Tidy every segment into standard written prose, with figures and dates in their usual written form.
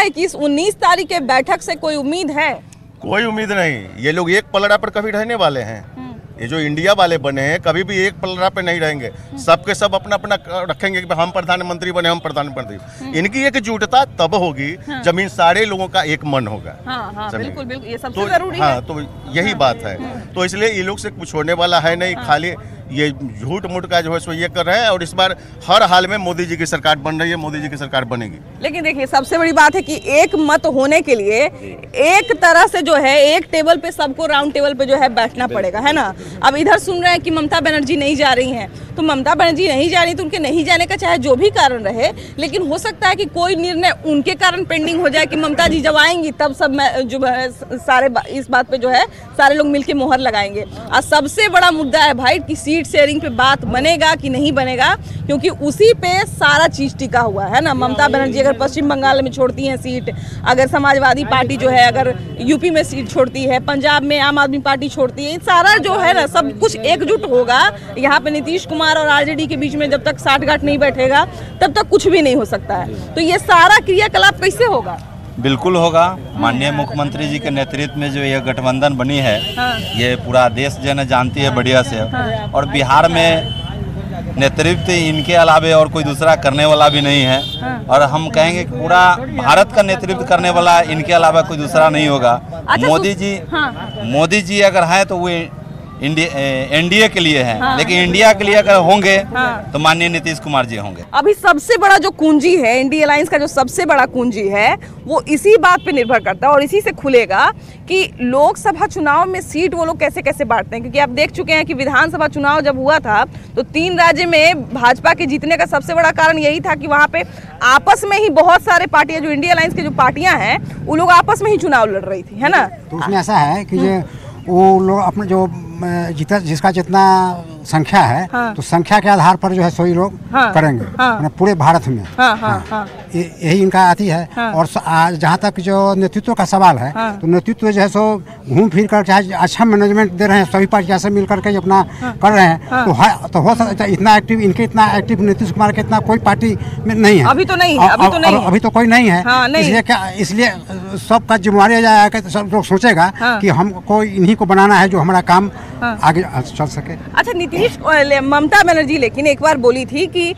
रहे हैं कि इस 19 तारीख के बैठक से कोई उम्मीद है? कोई उम्मीद नहीं। ये लोग एक पलड़ा पर कभी रहने वाले हैं? ये जो इंडिया वाले बने हैं कभी भी एक पलड़ा पे नहीं रहेंगे। सबके सब अपना अपना रखेंगे कि हम प्रधानमंत्री बने, हम प्रधानमंत्री। इनकी एकजुटता तब होगी जब इन सारे लोगों का एक मन होगा। बिल्कुल बिल्कुल, ये सबसे जरूरी है। हाँ, तो यही बात है। तो इसलिए ये लोग से कुछ होने वाला है नहीं, खाली ये झूठ मूठ का जो है सो ये कर रहे हैं। और इस बार हर हाल में मोदी जी की सरकार बन रही है, मोदी जी की सरकार बनेगी। लेकिन देखिए सबसे बड़ी बात है कि एक मत होने के लिए एक तरह से जो है एक टेबल पे सबको राउंड टेबल पे जो है बैठना पड़ेगा, है ना। अब इधर सुन रहे हैं कि ममता बनर्जी नहीं जा रही हैं, तो ममता बनर्जी नहीं जा रही तो उनके नहीं जाने का चाहे जो भी कारण रहे, लेकिन हो सकता है कि कोई निर्णय उनके कारण पेंडिंग हो जाए कि ममता जी जब आएंगी तब सब जो है सारे इस बात पे जो है सारे लोग मिलके मोहर लगाएंगे। और सबसे बड़ा मुद्दा है भाई कि सीट शेयरिंग पे बात बनेगा कि नहीं बनेगा, क्योंकि उसी पे सारा चीज टिका हुआ है ना। ममता बनर्जी अगर पश्चिम बंगाल में छोड़ती हैं सीट, अगर समाजवादी पार्टी जो है अगर यूपी में सीट छोड़ती है, पंजाब में आम आदमी पार्टी छोड़ती है, सारा जो है ना सब कुछ एकजुट होगा। यहाँ पे नीतीश कुमार और आरजेडी के बीच में जब तक साठगांठ नहीं बैठेगा तब तक कुछ भी नहीं हो सकता है। तो ये सारा क्रियाकलाप कैसे होगा? बिल्कुल होगा। माननीय मुख्यमंत्री जी के नेतृत्व में जो ये गठबंधन बनी है, ये पूरा देश जन जानती है बढ़िया से। और बिहार में नेतृत्व इनके अलावे और कोई दूसरा करने वाला भी नहीं है। और हम कहेंगे कि पूरा भारत का नेतृत्व करने वाला इनके अलावा कोई दूसरा नहीं होगा। मोदी जी अगर हैं तो वो एनडीए के लिए हैं, लेकिन इंडिया के लिए अगर होंगे तो माननीय नीतीश कुमार जी होंगे। अभी सबसे बड़ा जो कुंजी है इंडिया अलायंस का, जो सबसे बड़ा कुंजी है वो इसी बात पे निर्भर करता है और इसी से खुलेगा कि लोकसभा चुनाव में सीट वो लोग कैसे कैसे बांटते हैं। क्योंकि आप देख चुके हैं कि विधानसभा चुनाव जब हुआ था तो 3 राज्य में भाजपा के जीतने का सबसे बड़ा कारण यही था कि वहाँ पे आपस में ही बहुत सारे पार्टियां, जो इंडिया अलायंस की जो पार्टियां हैं वो लोग आपस में ही चुनाव लड़ रही थी, है ना। तो उसमें ऐसा है कि वो लोग अपने जो जिसका जितना संख्या है, तो संख्या के आधार पर जो है सही लोग करेंगे पूरे भारत में। यही इनका आती है। और जहाँ तक जो नेतृत्व का सवाल है, तो नेतृत्व जो है सो घूम फिर कर चाहे अच्छा मैनेजमेंट दे रहे हैं, सभी पार्टियां से मिल करके अपना कर रहे हैं। तो हो सकता है इतना एक्टिव एक्टिव नीतीश कुमार के इतना कोई पार्टी में नहीं है। अभी तो नहीं है, अभी तो कोई नहीं है। इसलिए सबका जिम्मेवारी जाएगा, सब लोग सोचेगा कि हमको इन्हीं को बनाना है जो हमारा काम आगे चल सके। अच्छा, ममता बनर्जी लेकिन एक बार बोली थी कि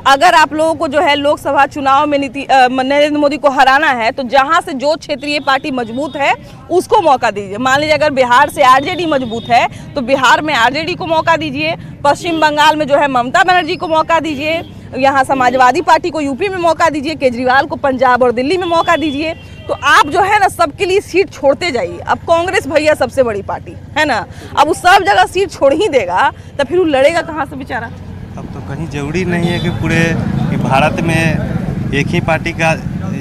अगर आप लोगों को जो है लोकसभा चुनाव में नरेंद्र मोदी को हराना है तो जहां से जो क्षेत्रीय पार्टी मजबूत है उसको मौका दीजिए। मान लीजिए अगर बिहार से आरजेडी मजबूत है तो बिहार में आरजेडी को मौका दीजिए, पश्चिम बंगाल में जो है ममता बनर्जी को मौका दीजिए, यहाँ समाजवादी पार्टी को यूपी में मौका दीजिए, केजरीवाल को पंजाब और दिल्ली में मौका दीजिए। तो आप जो है ना सबके लिए सीट छोड़ते जाइए। अब कांग्रेस भैया सबसे बड़ी पार्टी है ना, अब वो सब जगह सीट छोड़ ही देगा तो फिर वो लड़ेगा कहाँ से बेचारा। अब तो कहीं जरूरी नहीं है कि पूरे भारत में एक ही पार्टी का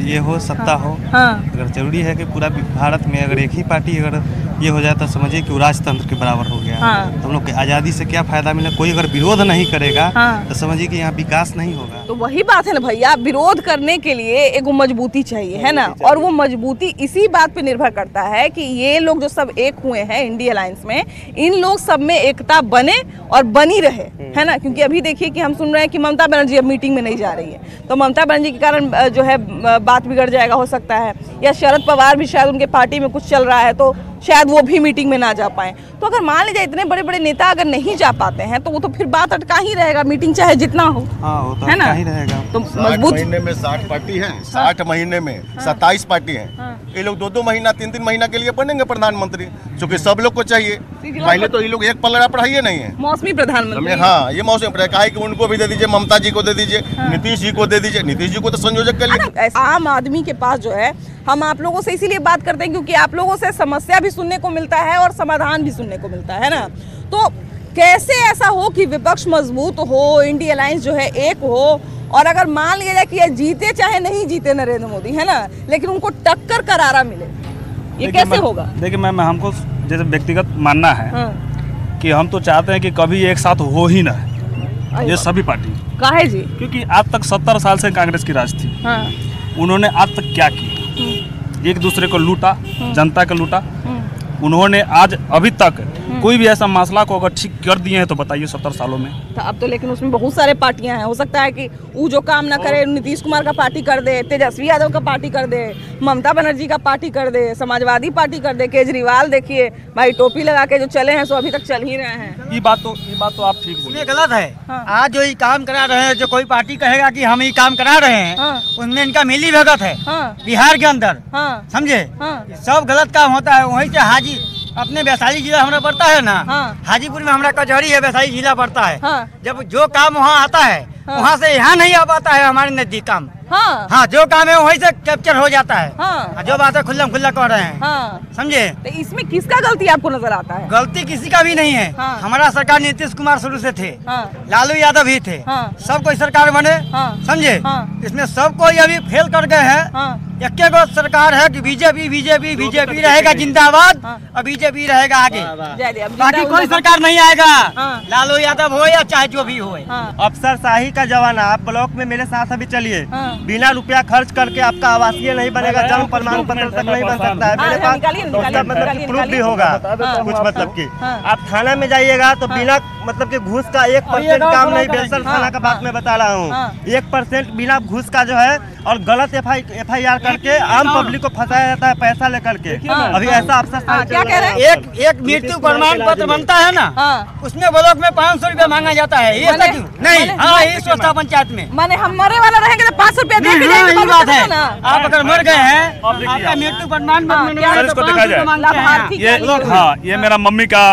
ये हो, सत्ता हो। अगर जरूरी है कि पूरा भारत में अगर एक ही पार्टी अगर ये हो जाए तो समझिए कि वो राजतंत्र के बराबर हो गया। तो हम लोग के आज़ादी से क्या फायदा मिला? कोई अगर विरोध नहीं करेगा तो समझिए कि यहाँ विकास नहीं होगा। तो वही बात है ना भैया, विरोध करने के लिए एक मजबूती चाहिए, है ना। और वो मजबूती इसी बात पे निर्भर करता है कि ये लोग जो सब एक हुए हैं इंडिया अलायंस में, इन लोग सब में एकता बने और बनी रहे, है ना। क्योंकि अभी देखिए कि हम सुन रहे हैं कि ममता बनर्जी अब मीटिंग में नहीं जा रही है, तो ममता बनर्जी के कारण जो है बात बिगड़ जाएगा हो सकता है, या शरद पवार भी शायद उनके पार्टी में कुछ चल रहा है तो शायद वो भी मीटिंग में ना जा पाए। तो अगर मान लीजिए इतने बड़े बड़े नेता अगर नहीं जा पाते हैं तो वो तो फिर बात अटका ही रहेगा, मीटिंग चाहे जितना हो, है ना। तो मजबूत महीने में 60 पार्टी है, 60 महीने में 27 पार्टी है। ये लोग 2-2 महीना 3-3 महीना के लिए बनेंगे प्रधानमंत्री, क्योंकि सब लोग को चाहिए। पहले तो ये लोग एक पलड़ा पर ही नहीं है, मौसमी प्रधानमंत्री। हाँ, ये मौसमी प्रधान कि उनको भी दे दीजिए, ममता जी को दे दीजिए, नीतीश जी को दे दीजिए। नीतीश जी को तो संयोजक कर लीजिए। आम आदमी के पास जो है, हम आप लोगों से इसीलिए बात करते हैं क्योंकि आप लोगों से समस्या भी सुनने को मिलता है और समाधान भी सुनने को मिलता है ना। तो कैसे ऐसा हो कि विपक्ष मजबूत हो, इंडिया अलायंस जो है एक हो, और अगर मान लिया जाए कि ये जीते चाहे नहीं जीते नरेंद्र मोदी, है ना, लेकिन उनको टक्कर करारा मिले, ये कैसे होगा? देखिए मैम, हमको जैसे व्यक्तिगत मानना है कि हम तो चाहते हैं कि कभी एक साथ हो ही ना ये सभी पार्टी। काहे जी? क्योंकि आज तक 70 साल से कांग्रेस की राज थी। उन्होंने आज तक क्या किया? एक दूसरे को लूटा, जनता को लूटा। उन्होंने आज अभी तक कोई भी ऐसा मसला को अगर ठीक कर दिए हैं तो बताइए 70 सालों में। तो अब तो लेकिन उसमें बहुत सारे पार्टियां हैं, हो सकता है कि वो जो काम ना करे नीतीश कुमार का पार्टी कर दे, तेजस्वी यादव का पार्टी कर दे, ममता बनर्जी का पार्टी कर दे, समाजवादी पार्टी कर दे, केजरीवाल देखिए भाई टोपी लगा के जो चले हैं सो अभी तक चल ही रहे हैं। ये बात तो आप ठीक बोले। गलत है। हाँ। आज जो ये काम करा रहे हैं, जो कोई पार्टी कहेगा कि हम ये काम करा रहे हैं, हाँ। उनमें इनका मिली भगत है। हाँ। बिहार के अंदर हाँ। समझे, हाँ। सब गलत काम होता है। वहीं से हाजी अपने वैशाली जिला हमारा पड़ता है ना, हाँ। हाजीपुर में हमारा कचहरी है, वैशाली जिला पड़ता है। हाँ। जब जो काम वहाँ आता है, हाँ। वहाँ से यहाँ नहीं आ पाता है हमारे नजदीक काम। हाँ। हाँ, जो काम है वहीं से कैप्चर हो जाता है। हाँ। जो बात है खुल्लम खुल्ला कर रहे हैं। हाँ। समझे, तो इसमें किसका गलती आपको नजर आता है? गलती किसी का भी नहीं है। हाँ। हमारा सरकार नीतीश कुमार शुरू से थे, हाँ। लालू यादव भी थे, हाँ। सब कोई सरकार बने। हाँ। समझे, हाँ। इसमें सब कोई अभी फेल कर गए हैं। हाँ। एक गो सरकार है कि बीजेपी बीजेपी बीजेपी रहेगा जिंदाबाद, हाँ। और बीजेपी रहेगा आगे, जय जय। अब बाकी जिंदा कोई उल्टा- सरकार नहीं आएगा। हाँ। लालू यादव हो या चाहे जो भी हो। हाँ। अफसरशाही का जमाना। आप ब्लॉक में मेरे साथ अभी चलिए, हाँ। बिना रुपया खर्च करके आपका आवासीय नहीं बनेगा, जन्म प्रमाण पत्र तक नहीं बन सकता है। मेरे हाँ, पास निकालिए, तो उसका निकालिए, मतलब कि निकालिए, प्रूफ भी निकालिए। होगा हाँ। कुछ मतलब की। हाँ। आप थाना में जाइएगा तो बिना मतलब के घूस का 1% काम नहीं। बेलसर हाँ। थाना का बात मैं बता रहा हाँ। हूँ, 1% बिना घूस का जो है, और गलत FIR करके आम पब्लिक को फंसाया जाता है पैसा लेकर के। हाँ। अभी ऐसा अफसर हाँ, क्या कह रहे हैं? एक मृत्यु प्रमाण पत्र बनता है ना, हाँ। उसमें ब्लॉक में 500 रुपया मांगा जाता है। ये मैंने- क्यों नहीं? मैंने- हाँ, ये सोचता पंचायत में। माने हम मरे वाला रहेंगे तो 500 रुपया दे के हाँ, जाएंगे, ये मालूम बात चलता है। ना। आप अगर मर गए हैं, आपका मृत्यु प्रमाण हाँ, बनने क्या में इसको 500 देखा जाए। रुपया मांगते हैं। लाभार्थी ये के लिए। हाँ, ये मेरा मम्मी का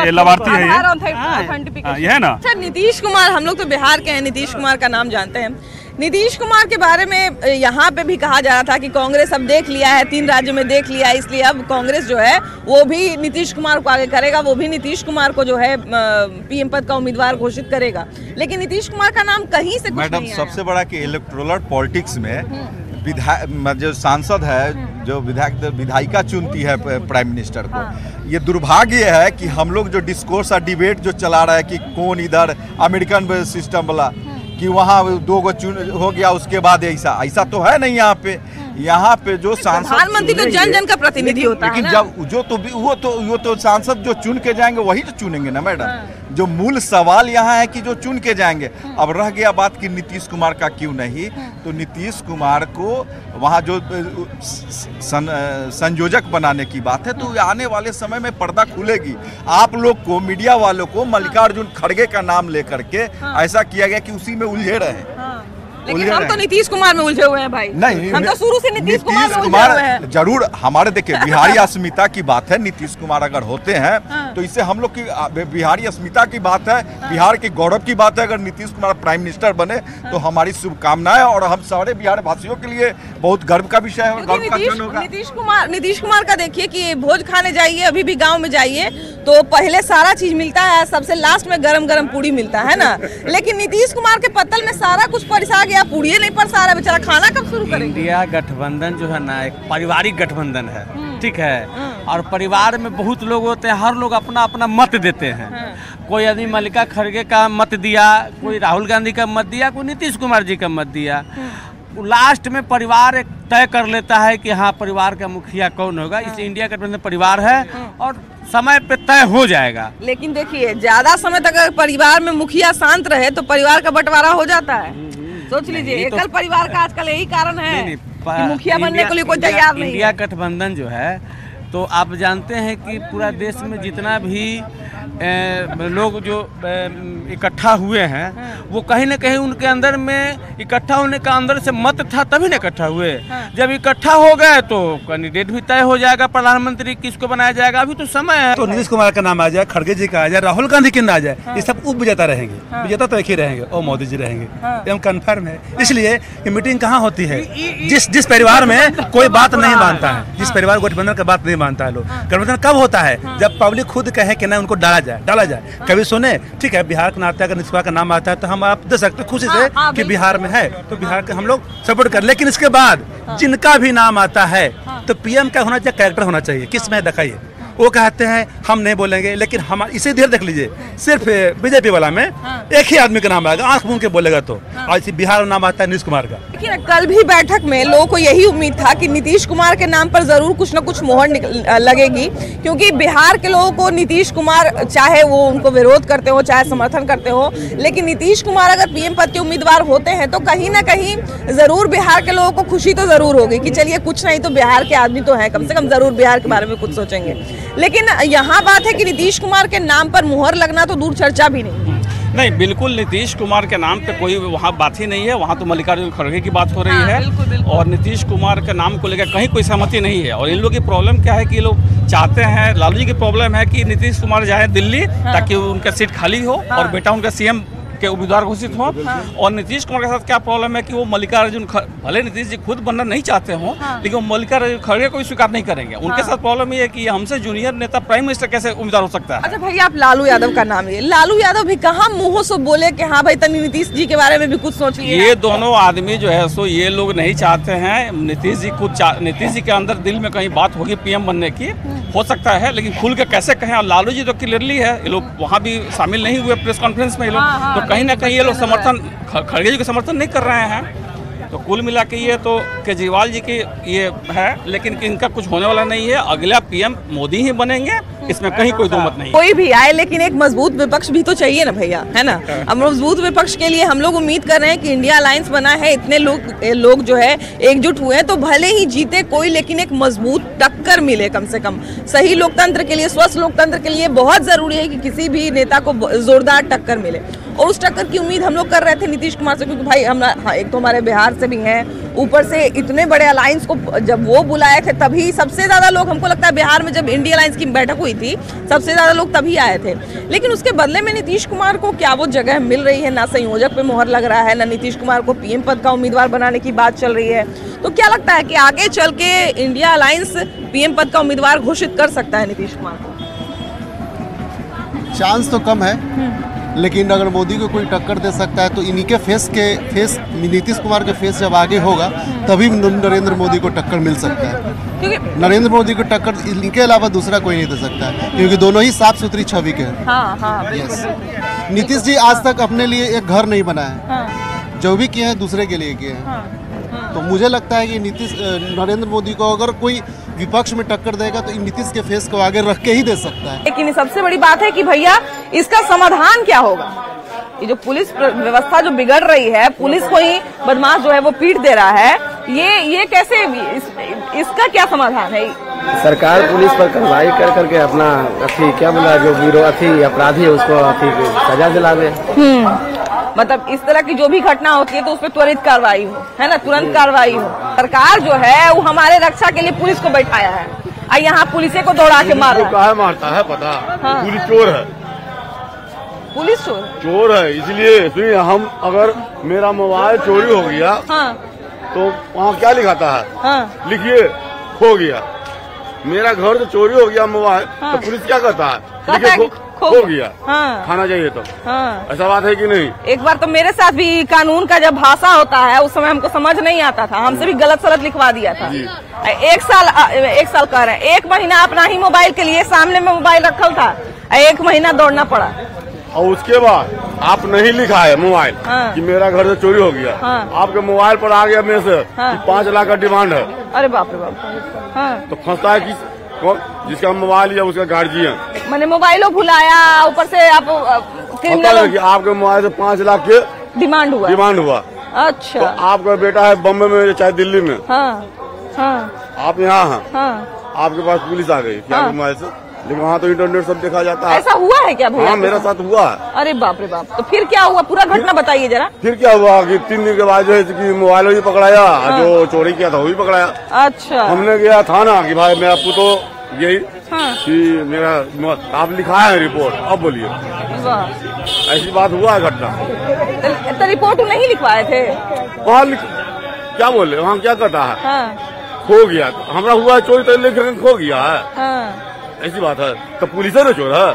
ये लाभार्थी है आधार ये। ऑथेंटिफिकेशन। हाँ, ये है ना। अच्छा, नीतीश कुमार, हम लोग तो बिहार के हैं, नीतीश कुमार का नाम जानते हैं। नीतीश कुमार के बारे में यहाँ पे भी कहा जा रहा था कि कांग्रेस अब देख लिया है, 3 राज्यों में देख लिया है, इसलिए अब कांग्रेस जो है वो भी नीतीश कुमार को आगे करेगा, वो भी नीतीश कुमार को जो है PM पद का उम्मीदवार घोषित करेगा। लेकिन नीतीश कुमार का नाम कहीं से कुछ मैडम नहीं आया। सबसे बड़ा कि इलेक्टोरल पॉलिटिक्स में विधायक जो सांसद है, जो विधायिका चुनती है प्राइम मिनिस्टर को, ये दुर्भाग्य है कि हम लोग जो डिस्कोर्स और डिबेट जो चला रहा है कि कौन इधर अमेरिकन सिस्टम वाला कि वहाँ 2 गो चुन हो गया उसके बाद ऐसा तो है नहीं। यहाँ पे जो सांसद प्रधानमंत्री तो जन जन का प्रतिनिधि होता है लेकिन ना। जब वो तो सांसद जो चुन के जाएंगे वही तो चुनेंगे ना मैडम। जो मूल सवाल यहाँ है कि जो चुन के जाएंगे। अब रह गया बात कि नीतीश कुमार का क्यों नहीं, तो नीतीश कुमार को वहाँ जो संयोजक बनाने की बात है, तो आने वाले समय में पर्दा खुलेगी। आप लोग को, मीडिया वालों को मल्लिकार्जुन खड़गे का नाम लेकर के ऐसा किया गया कि उसी में उलझे रहे। लेकिन हम तो नीतीश कुमार में उलझे हुए हैं भाई। नहीं, हम तो शुरू से नीतीश कुमार में उलझे हुए हैं। जरूर हमारे देखिए बिहारी अस्मिता की बात है। नीतीश कुमार अगर होते हैं तो इससे हम लोग की बिहारी अस्मिता की बात है, बिहार के गौरव की बात है। अगर नीतीश कुमार प्राइम मिनिस्टर बने तो हमारी शुभकामनाएं, और हम सारे बिहार वासियों के लिए बहुत गर्व का विषय है और गर्व का क्षण होगा। नीतीश कुमार का देखिए कि भोज खाने जाइए, अभी भी गांव में जाइए तो पहले सारा चीज मिलता है, सबसे लास्ट में गरम गरम पूड़ी मिलता है ना। लेकिन नीतीश कुमार के पत्तल में सारा कुछ परिसा गया, पूड़ी नहीं परसा रहा बेचारा, खाना कब शुरू करेंगे? इंडिया गठबंधन जो है ना एक पारिवारिक गठबंधन है, ठीक है। और परिवार में बहुत लोग होते हैं, हर लोग अपना अपना मत देते हैं। कोई आदमी मल्लिका खड़गे का मत दिया, कोई राहुल गांधी का मत दिया, कोई नीतीश कुमार जी का मत दिया। लास्ट में परिवार एक तय कर लेता है कि हाँ परिवार का मुखिया कौन होगा। इसलिए इंडिया गठबंधन परिवार है और समय पे तय हो जाएगा। लेकिन देखिए ज्यादा समय तक अगर परिवार में मुखिया शांत रहे तो परिवार का बंटवारा हो जाता है। सोच लीजिए, एकल परिवार का आजकल यही कारण है कि मुखिया बनने के लिए कोई तैयार नहीं है। इंडिया गठबंधन जो है, तो आप जानते हैं कि पूरा देश में जितना भी लोग जो इकट्ठा हुए हैं, वो कहीं ना कहीं उनके अंदर में इकट्ठा होने का अंदर से मत था, तभी ना इकट्ठा हुए। जब इकट्ठा हो गए तो कैंडिडेट भी तय हो जाएगा, प्रधानमंत्री किसको बनाया जाएगा। अभी तो समय है। तो नीतीश कुमार का नाम आ जाए, खड़गे जी का आ जाए, राहुल गांधी के नाम आ जाए, ये सब उप विजेता रहेंगे। विजेता तो एक ही रहेंगे, और मोदी जी रहेंगे, एकदम कन्फर्म है। इसलिए ये मीटिंग कहाँ होती है? जिस परिवार में कोई बात नहीं मानता है, जिस परिवार गठबंधन का बात नहीं मानता है लोग। गठबंधन कब होता है? जब पब्लिक खुद कहे कि ना उनको डाला जाए। कभी सुने, ठीक है, बिहार के नाते अगर नीतीश कुमार का नाम आता है तो हम आप दे सकते खुशी से कि बिहार में है, तो बिहार के हम लोग सपोर्ट कर। लेकिन इसके बाद जिनका भी नाम आता है तो PM क्या होना चाहिए? कैरेक्टर होना चाहिए। किस में दिखाइए, वो कहते हैं हम नहीं बोलेंगे, लेकिन हम इसे देर देख लीजिए, सिर्फ बीजेपी वाला में एक ही आदमी का नाम आएगा, आंख मूंद के बोलेगा तो। आज बिहार में नाम आता है नीतीश कुमार का। देखिए कल भी बैठक में लोगों को यही उम्मीद था कि नीतीश कुमार के नाम पर जरूर कुछ न कुछ मोहर लगेगी, क्योंकि बिहार के लोगों को नीतीश कुमार, चाहे वो उनको विरोध करते हो चाहे समर्थन करते हो, लेकिन नीतीश कुमार अगर पीएम पद के उम्मीदवार होते हैं तो कहीं ना कहीं जरूर बिहार के लोगों को खुशी तो जरूर होगी कि चलिए कुछ नहीं तो बिहार के आदमी तो हैं, कम से कम जरूर बिहार के बारे में कुछ सोचेंगे। लेकिन यहाँ बात है कि नीतीश कुमार के नाम पर मुहर लगना तो दूर चर्चा भी नहीं, बिल्कुल नीतीश कुमार के नाम पे कोई वहाँ बात ही नहीं है। वहाँ तो मल्लिकार्जुन खड़गे की बात हो रही है। बिल्कुल, बिल्कुल। और नीतीश कुमार के नाम को लेकर कहीं कोई सहमति नहीं है। और इन लोगों की प्रॉब्लम क्या है कि ये लोग चाहते हैं, लालू जी की प्रॉब्लम है कि नीतीश कुमार जाए दिल्ली ताकि उनका सीट खाली हो और बेटा उनका सीएम के उम्मीदवार घोषित हो। और नीतीश कुमार के साथ क्या प्रॉब्लम है कि वो मल्लिकार्जुन, भले नीतीश जी खुद बनना नहीं चाहते हो, लेकिन वो मल्लिकार्जुन खड़गे को भी स्वीकार नहीं करेंगे। उनके साथ प्रॉब्लम ये है कि हमसे जूनियर नेता प्राइम मिनिस्टर कैसे उम्मीदवार हो सकता है। अच्छा भैया, आप लालू यादव का नाम लिए, लालू यादव भी कहाँ मुंहों से बोले कि हाँ भाई तनी नीतीश जी के बारे में भी कुछ सोचिए। ये दोनों आदमी जो है सो ये लोग नहीं चाहते हैं। नीतीश जी खुद, नीतीश जी के अंदर दिल में कहीं बात होगी पीएम बनने की, हो सकता है, लेकिन खुल के कैसे कहें। और लालू जी तो क्लियरली है, ये लोग वहाँ भी शामिल नहीं हुए प्रेस कॉन्फ्रेंस में, ये लोग तो कहीं ना कहीं ये लोग समर्थन, खड़गे जी का समर्थन नहीं कर रहे हैं। तो कुल मिला के ये तो केजरीवाल जी की ये है, लेकिन इनका कुछ होने वाला नहीं है। अगला पीएम मोदी ही बनेंगे, इसमें कहीं कोई दो मत नहीं। कोई भी आए, लेकिन एक मजबूत विपक्ष भी तो चाहिए ना भैया, है ना। अब मजबूत विपक्ष के लिए हम लोग उम्मीद कर रहे हैं कि इंडिया अलायंस बना है, इतने लोग जो है एकजुट हुए हैं, तो भले ही जीते कोई, लेकिन एक मजबूत टक्कर मिले कम से कम। सही लोकतंत्र के लिए, स्वस्थ लोकतंत्र के लिए बहुत जरूरी है कि किसी भी नेता को जोरदार टक्कर मिले। और उस टक्कर की उम्मीद हम लोग कर रहे थे नीतीश कुमार से, क्योंकि भाई हम एक तो हमारे बिहार से भी हैं, ऊपर से इतने बड़े अलायंस को जब वो बुलाए थे तभी सबसे ज्यादा लोग, हमको लगता है बिहार में जब इंडिया अलायंस की बैठक हुई थी सबसे ज्यादा लोग तभी आए थे। लेकिन उसके बदले में नीतीश कुमार को क्या वो जगह मिल रही है? ना संयोजक पे मोहर लग रहा है, ना नीतीश कुमार को पीएम पद का उम्मीदवार बनाने की बात चल रही है। तो क्या लगता है कि आगे चल के इंडिया अलायंस पीएम पद का उम्मीदवार घोषित कर सकता है नीतीश कुमार को? चांस तो कम है, लेकिन अगर मोदी को कोई टक्कर दे सकता है तो इन्हीं के फेस नीतीश कुमार के फेस जब आगे होगा तभी नरेंद्र मोदी को टक्कर मिल सकता है। नरेंद्र मोदी को टक्कर इनके अलावा दूसरा कोई नहीं दे सकता है, क्योंकि दोनों ही साफ सुथरी छवि के हैं। यस, नीतीश जी आज तक अपने लिए एक घर नहीं बनाए, जो भी किए हैं दूसरे के लिए किए हैं। तो मुझे लगता है कि नरेंद्र मोदी को अगर कोई विपक्ष में टक्कर देगा तो नीतीश के फेस को आगे रख के ही दे सकता है। लेकिन सबसे बड़ी बात है कि भैया इसका समाधान क्या होगा? ये जो पुलिस व्यवस्था जो बिगड़ रही है, पुलिस को ही बदमाश जो है वो पीट दे रहा है, ये कैसे, इसका क्या समाधान है? सरकार पुलिस पर कार्रवाई कर करके अपना क्या बोला, जो अपराधी है उसको सजा दिलावे। मतलब इस तरह की जो भी घटना होती है तो उस पर त्वरित कार्रवाई हो, है ना, तुरंत कार्रवाई हो। सरकार जो है वो हमारे रक्षा के लिए पुलिस को बैठाया है, और यहाँ पुलिस को दौड़ा के मारता है पता। पुलिस चोर है, पुलिस चोर है, इसलिए हम अगर मेरा मोबाइल चोरी हो गया तो वहाँ क्या लिखाता है? लिखिए खो गया। मेरा घर तो चोरी हो गया मोबाइल, तो पुलिस क्या कहता है? लिखिए खो गया। खाना चाहिए तो ऐसा बात है कि नहीं? एक बार तो मेरे साथ भी कानून का जब भाषा होता है उस समय हमको समझ नहीं आता था, हमसे भी गलत सलत लिखवा दिया था। एक साल कह रहे हैं, 1 महीना अपना ही मोबाइल के लिए सामने में मोबाइल रखल था, 1 महीना दौड़ना पड़ा। और उसके बाद आप नहीं लिखा है मोबाइल कि मेरा घर से चोरी हो गया, आपके मोबाइल पर आ गया मैसेज कि 5 लाख का डिमांड है। अरे बाप रे बाप। तो फंसता है कि जिसका मोबाइल या उसका गार्जियन, मैंने मोबाइल भुलाया, ऊपर से आप कि आपके मोबाइल से 5 लाख के डिमांड हुआ। अच्छा, तो आपका बेटा है बम्बई में चाहे दिल्ली में, आप यहाँ हैं, आपके पास पुलिस आ गई क्या मोबाइल से, लेकिन वहाँ तो इंटरनेट सब देखा जाता है। ऐसा हुआ है क्या भैया? हाँ, मेरे साथ हुआ है। अरे बाप रे बाप। तो फिर क्या हुआ, पूरा घटना बताइए जरा। फिर क्या हुआ कि 3 दिन के बाद जो है कि मोबाइल भी पकड़ाया, जो चोरी किया था वो भी पकड़ाया। अच्छा, हमने गया थाना कि भाई मैं आपको तो यही कि मेरा आप लिखा है रिपोर्ट, अब बोलिए। ऐसी बात हुआ है घटना। तो रिपोर्ट नहीं लिखवाए थे? वहाँ क्या बोले, वहाँ क्या कहता है? खो गया। हमारा हुआ चोरी तो लिख खो गया है, ऐसी बात है। तो पुलिस है ना चोर है?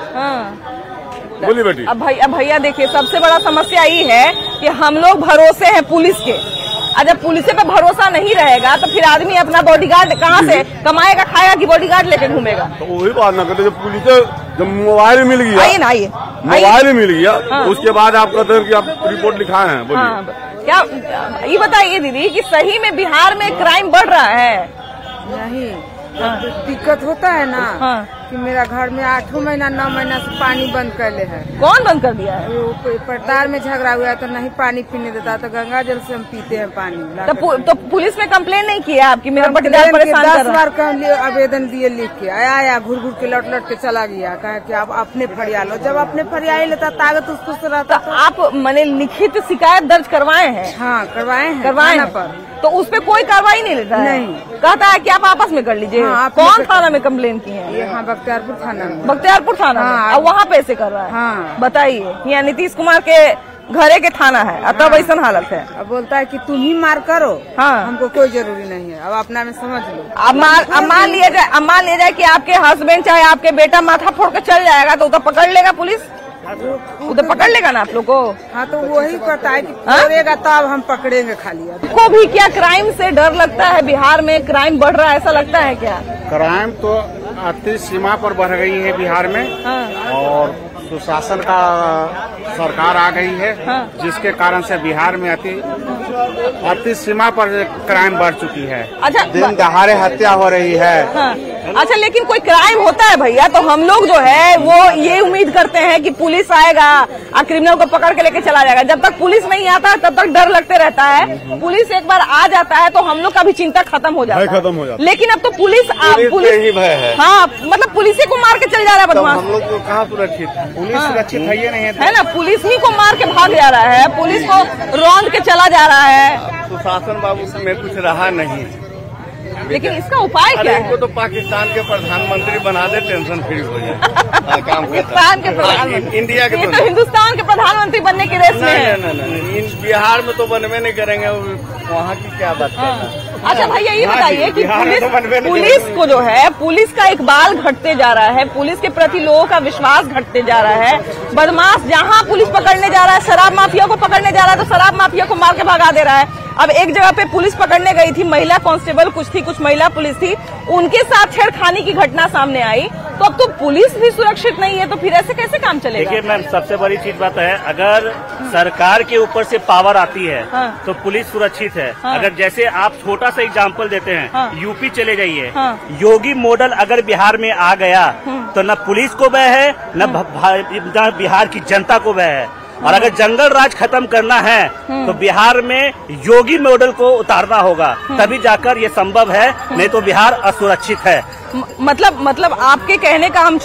बोली बेटी। अब भैया देखिए, सबसे बड़ा समस्या ये है कि हम लोग भरोसे हैं पुलिस के, जब पुलिस पे भरोसा नहीं रहेगा तो फिर आदमी अपना बॉडीगार्ड कहाँ से कमाएगा, खाएगा कि बॉडीगार्ड लेके घूमेगा? तो वही बात ना करते, जब पुलिस जब मोबाइल मिल गया, आइए ना, आइए, मोबाइल मिल गया, उसके बाद आप कहते हैं कि आप रिपोर्ट लिखाए हैं, बोलिए। क्या ये बताइए दीदी कि सही में बिहार में क्राइम बढ़ रहा है? नहीं, दिक्कत होता है ना कि मेरा घर में 8 महीना 9 महीना से पानी बंद कर ले है। कौन बंद कर दिया है? पड़ताल में झगड़ा हुआ है तो नहीं पानी पीने देता, तो गंगा जल से हम पीते हैं पानी। तो पुलिस में कंप्लेन नहीं किया आपकी मेरा पटीदार परेशान कर रहा है? 10 बार का आवेदन दिए, लिख के आया, घुर घुर के लौट के चला गया, कहा कि आप अपने फरिया लो। जब अपने फरिया लेता ताकत उसको से रहता। तो आप मैंने लिखित शिकायत दर्ज करवाए हैं? हाँ, करवाए हैं। तो उस पे कोई कार्रवाई नहीं लेता है? नहीं, कहता है कि आप आपस में कर लीजिए। कौन थाना में कंप्लेन की है? यहाँ बख्तियारपुर थाना में। बख्तियारपुर थाना में? और वहाँ पे ऐसे कर रहा है? हाँ। बताइए, यहाँ नीतीश कुमार के घरे के थाना है, अब तब ऐसा हालत है। अब बोलता है कि तुम ही मार करो, हमको कोई जरूरी नहीं है, अब अपना में समझ लो। अब मान लिया जाए कि आपके हस्बैंड चाहे आपके बेटा माथा फोड़ के चल जाएगा तो उधर पकड़ लेगा पुलिस? उधर पकड़ लेगा ना आप लोग को? हाँ, तो वही पता है कि पकड़ेगा तब हम पकड़ेंगे खाली। को भी क्या क्राइम से डर लगता है? बिहार में क्राइम बढ़ रहा है, ऐसा लगता है क्या? क्राइम तो अति सीमा पर बढ़ गई है बिहार में, और सुशासन का सरकार आ गई है, जिसके कारण से बिहार में अति सीमा पर क्राइम बढ़ चुकी है। अच्छा, दिन दहाड़े हत्या हो रही है। अच्छा, लेकिन कोई क्राइम होता है भैया तो हम लोग जो है वो ये उम्मीद करते हैं कि पुलिस आएगा और क्रिमिनल को पकड़ के लेके चला जाएगा। जब तक पुलिस नहीं आता तब तक डर लगते रहता है। पुलिस एक बार आ जाता है तो हम लोग का भी चिंता खत्म हो जाता है। लेकिन अब तो पुलिस ही भय है। हाँ, मतलब पुलिस को मार के चल जा रहा है बदमाश। हम लोग को कहाँ सुरक्षित? पुलिस सुरक्षित है ये नहीं है ना? पुलिस ही को मार के भाग जा रहा है, पुलिस को रौंद के चला जा रहा है। सुशासन बाबू में कुछ रहा नहीं, लेकिन इसका उपाय क्या है? इनको तो पाकिस्तान के प्रधानमंत्री बना दे, टेंशन फ्री हो जाए। काम पाकिस्तान के प्रधानमंत्री, इंडिया के तो हिंदुस्तान के प्रधानमंत्री बनने की रेस में है। नहीं, बिहार में तो बनवे नहीं करेंगे, वहाँ की क्या बात है। अच्छा भैया, ये बताइए कि पुलिस को जो है, पुलिस का इकबाल घटते जा रहा है, पुलिस के प्रति लोगों का विश्वास घटते जा रहा है। बदमाश जहाँ पुलिस पकड़ने जा रहा है, शराब माफिया को पकड़ने जा रहा है तो शराब माफिया को मार के भगा दे रहा है। अब एक जगह पे पुलिस पकड़ने गई थी, महिला कांस्टेबल कुछ महिला पुलिस थी, उनके साथ छेड़खानी की घटना सामने आई। तो अब तो पुलिस भी सुरक्षित नहीं है, तो फिर ऐसे कैसे काम चलेगा? देखिए मैम, सबसे बड़ी चीज बात है, अगर सरकार के ऊपर से पावर आती है तो पुलिस सुरक्षित है। अगर जैसे आप छोटा सा एग्जांपल देते हैं, यूपी चले जाइए, योगी मॉडल अगर बिहार में आ गया तो न पुलिस को भय है, न बिहार की जनता को भय है। और अगर जंगल राज खत्म करना है तो बिहार में योगी मॉडल को उतारना होगा, तभी जाकर ये संभव है, नहीं तो बिहार असुरक्षित है। मतलब आपके कहने का हम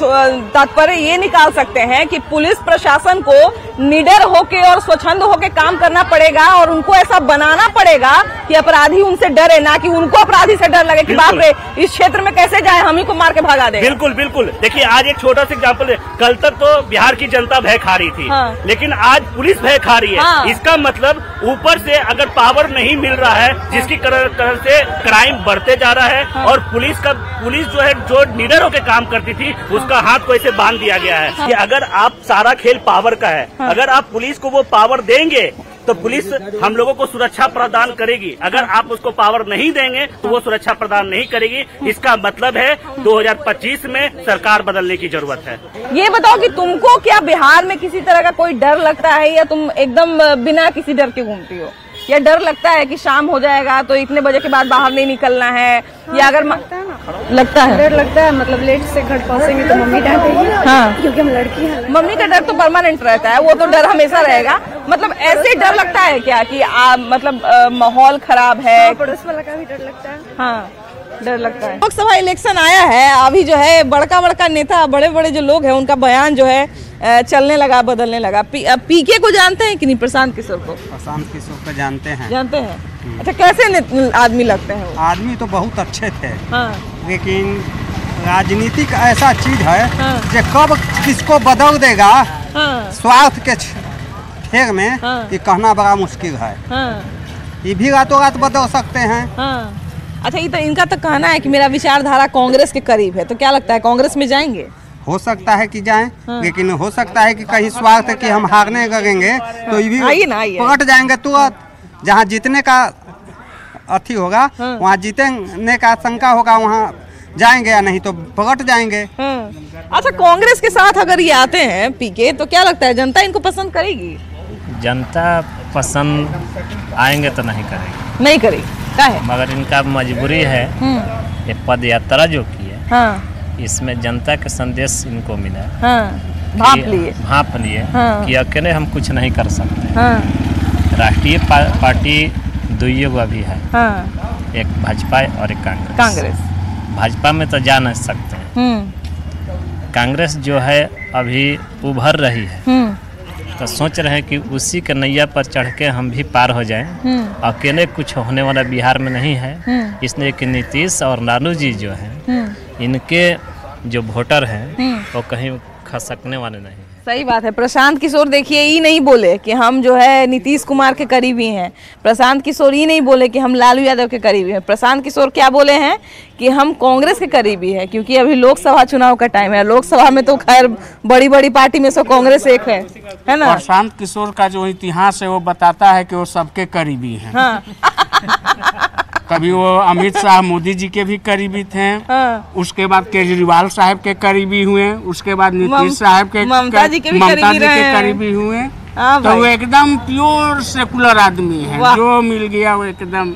तात्पर्य ये निकाल सकते हैं कि पुलिस प्रशासन को निडर होके और स्वच्छंद होके काम करना पड़ेगा और उनको ऐसा बनाना पड़ेगा कि अपराधी उनसे डरे, ना कि उनको अपराधी से डर लगे कि बाप रे इस क्षेत्र में कैसे जाए, हम ही को मार के भगा दे। बिल्कुल बिल्कुल। देखिए आज एक छोटा सा एग्जाम्पल, कल तक तो बिहार की जनता भय खा रही थी, लेकिन आज पुलिस भय खा रही है। इसका मतलब ऊपर से अगर पावर नहीं मिल रहा है, जिसकी तरह से क्राइम बढ़ते जा रहा है, और पुलिस जो है, जो निडर होकर काम करती थी, उसका हाथ को ऐसे बांध दिया गया है कि अगर आप सारा खेल पावर का है, अगर आप पुलिस को वो पावर देंगे तो पुलिस हम लोगों को सुरक्षा प्रदान करेगी। अगर आप उसको पावर नहीं देंगे तो वो सुरक्षा प्रदान नहीं करेगी। इसका मतलब है 2025 में सरकार बदलने की जरूरत है। ये बताओ कि तुमको क्या बिहार में किसी तरह का कोई डर लगता है, या तुम एकदम बिना किसी डर के घूमती हो? या डर लगता है कि शाम हो जाएगा तो इतने बजे के बाद बाहर नहीं निकलना है, या अगर लगता है? डर लगता है, मतलब लेट से घर पहुँचेंगे तो मम्मी डांटेगी। हाँ, क्योंकि हम लड़की हैं। मम्मी का डर तो परमानेंट रहता है, वो तो डर हमेशा रहेगा। मतलब ऐसे डर लगता है क्या कि माहौल खराब है? पड़ोस वाला का भी डर लगता है। हाँ, डर लगता है। लोकसभा इलेक्शन आया है, अभी जो है बड़का नेता, बड़े जो लोग हैं, उनका बयान जो है चलने लगा, बदलने लगा। पीके को जानते हैं कि नहीं? प्रशांत किशोर को? प्रशांत किशोर को जानते हैं। जानते हैं? अच्छा, कैसे आदमी लगते हैं वो? आदमी तो बहुत अच्छे थे, लेकिन राजनीति का ऐसा चीज है कि कब किसको बदल देगा स्वार्थ के खेल में, ये कहना बड़ा मुश्किल है। ये भी रातों रात बदल सकते हैं। अच्छा, ये तो इनका तो कहना है कि मेरा विचारधारा कांग्रेस के करीब है, तो क्या लगता है कांग्रेस में जाएंगे? हो सकता है कि जाएं, लेकिन हो सकता है कि कहीं स्वार्थ कि हम हारने लगेंगे तो ये भी पलट जाएंगे तुरंत। जहाँ जीतने का अथी होगा वहाँ जीतने का आशंका होगा, वहाँ जाएंगे या नहीं तो भगट जाएंगे। अच्छा, कांग्रेस के साथ अगर ये आते हैं पीके तो क्या लगता है जनता इनको पसंद करेगी? जनता पसंद आएंगे तो नहीं करेगी, नहीं करेगी, क्या है? मगर इनका मजबूरी है। ये पद यात्रा जो की है, इसमें जनता के संदेश इनको मिला, भाप लिए कि अकेले हम कुछ नहीं कर सकते। राष्ट्रीय पार्टी दो अभी है, एक भाजपा और एक कांग्रेस। भाजपा में तो जा नहीं सकते हैं, कांग्रेस जो है अभी उभर रही है, तो सोच रहे हैं कि उसी के नैया पर चढ़ के हम भी पार हो जाएं। अकेले कुछ होने वाला बिहार में नहीं है, इसलिए कि नीतीश और लालू जी जो हैं, इनके जो वोटर हैं वो कहीं खसकने वाले नहीं। सही बात है। प्रशांत किशोर देखिए ये नहीं बोले कि हम जो है नीतीश कुमार के करीबी हैं। प्रशांत किशोर ये नहीं बोले कि हम लालू यादव के करीबी हैं। प्रशांत किशोर क्या बोले हैं कि हम कांग्रेस के करीबी हैं, क्योंकि अभी लोकसभा चुनाव का टाइम है। लोकसभा में तो खैर बड़ी बड़ी पार्टी में से कांग्रेस एक है ना। प्रशांत किशोर का जो इतिहास है वो बताता है कि वो सबके करीबी है। कभी वो अमित शाह मोदी जी के भी करीबी थे, उसके बाद केजरीवाल साहब के करीबी हुए, उसके बाद नीतीश साहब के, ममता जी के करीबी हुए। तो वो एकदम प्योर सेकुलर आदमी है, जो मिल गया वो एकदम।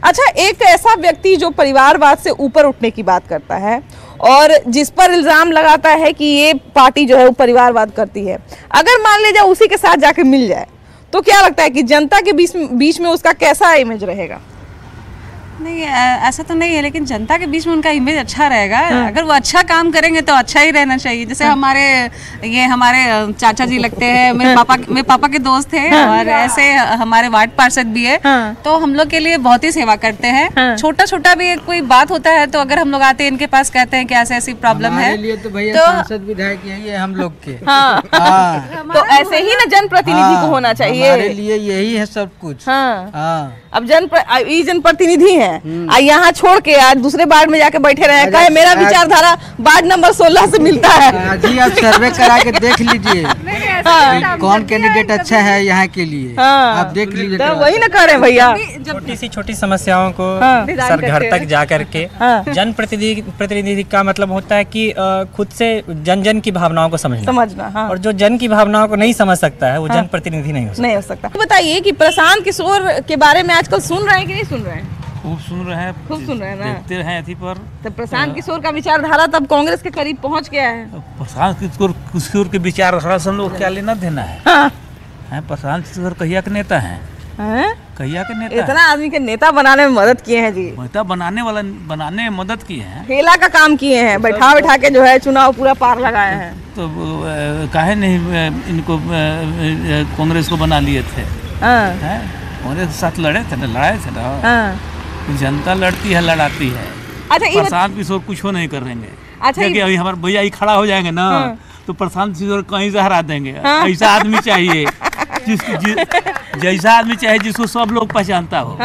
अच्छा, एक ऐसा व्यक्ति जो परिवारवाद से ऊपर उठने की बात करता है और जिस पर इल्जाम लगाता है कि ये पार्टी जो है वो परिवारवाद करती है, अगर मान लीजिए उसी के साथ जाके मिल जाए तो क्या लगता है कि जनता के बीच में उसका कैसा इमेज रहेगा? नहीं, ऐसा तो नहीं है, लेकिन जनता के बीच में उनका इमेज अच्छा रहेगा। अगर वो अच्छा काम करेंगे तो अच्छा ही रहना चाहिए। जैसे हमारे चाचा जी लगते हैं, मेरे पापा के दोस्त थे, और ऐसे हमारे वार्ड पार्षद भी है, तो हम लोग के लिए बहुत ही सेवा करते हैं। छोटा छोटा भी कोई बात होता है तो अगर हम लोग आते हैं इनके पास, कहते हैं कि ऐसे ऐसी प्रॉब्लम है, तो भैया सांसद विधायक यही है हम लोग के। तो ऐसे ही ना जनप्रतिनिधि को होना चाहिए, हमारे लिए यही है सब कुछ। अब जनप्रतिनिधि है, यहाँ छोड़ के आज दूसरे वार्ड में जाके बैठे रहे, कहे मेरा विचारधारा वार्ड नंबर 16 से मिलता है। जी, आप सर्वे करा के देख लीजिए कौन कैंडिडेट अच्छा है यहाँ के लिए, आप देख लीजिए। तो वही ना करें भैया, छोटी समस्याओं को सर घर तक जा करके जनप्रतिनिधि का मतलब होता है कि खुद से जन की भावनाओं को समझना। और जो जन की भावनाओं को नहीं समझ सकता है वो जनप्रतिनिधि नहीं हो सकता। बताइए कि प्रशांत किशोर के बारे में आजकल सुन रहे हैं कि नहीं सुन रहे हैं? खूब सुन रहे हैं, ना? देखते हैं अथी पर। तो प्रशांत किशोर का विचारधारा तब कांग्रेस के करीब पहुंच गया है। प्रशांत किशोर के विचारधारा से हम लोग क्या लेना देना है? प्रशांत किशोर कहिया के नेता हैं, कहिया के नेता, इतना आदमी के नेता बनाने में मदद किए हैं जी, नेता बनाने में मदद की है, ठेला का काम किए हैं, बैठा के जो है चुनाव पूरा पार लगाए हैं। तो काहे नहीं इनको कांग्रेस को बना लिए थे? कांग्रेस के साथ लड़ाए थे ना। जनता लड़ती है, लड़ाती है। अच्छा, प्रशांत किशोर कुछ हो नहीं करेंगे। अच्छा, क्योंकि अभी हमारे भैया ही खड़ा हो जाएंगे ना, तो प्रशांत किशोर कहीं से हरा देंगे। ऐसा आदमी चाहिए जैसा आदमी चाहिए जिसको सब लोग पहचानता हो।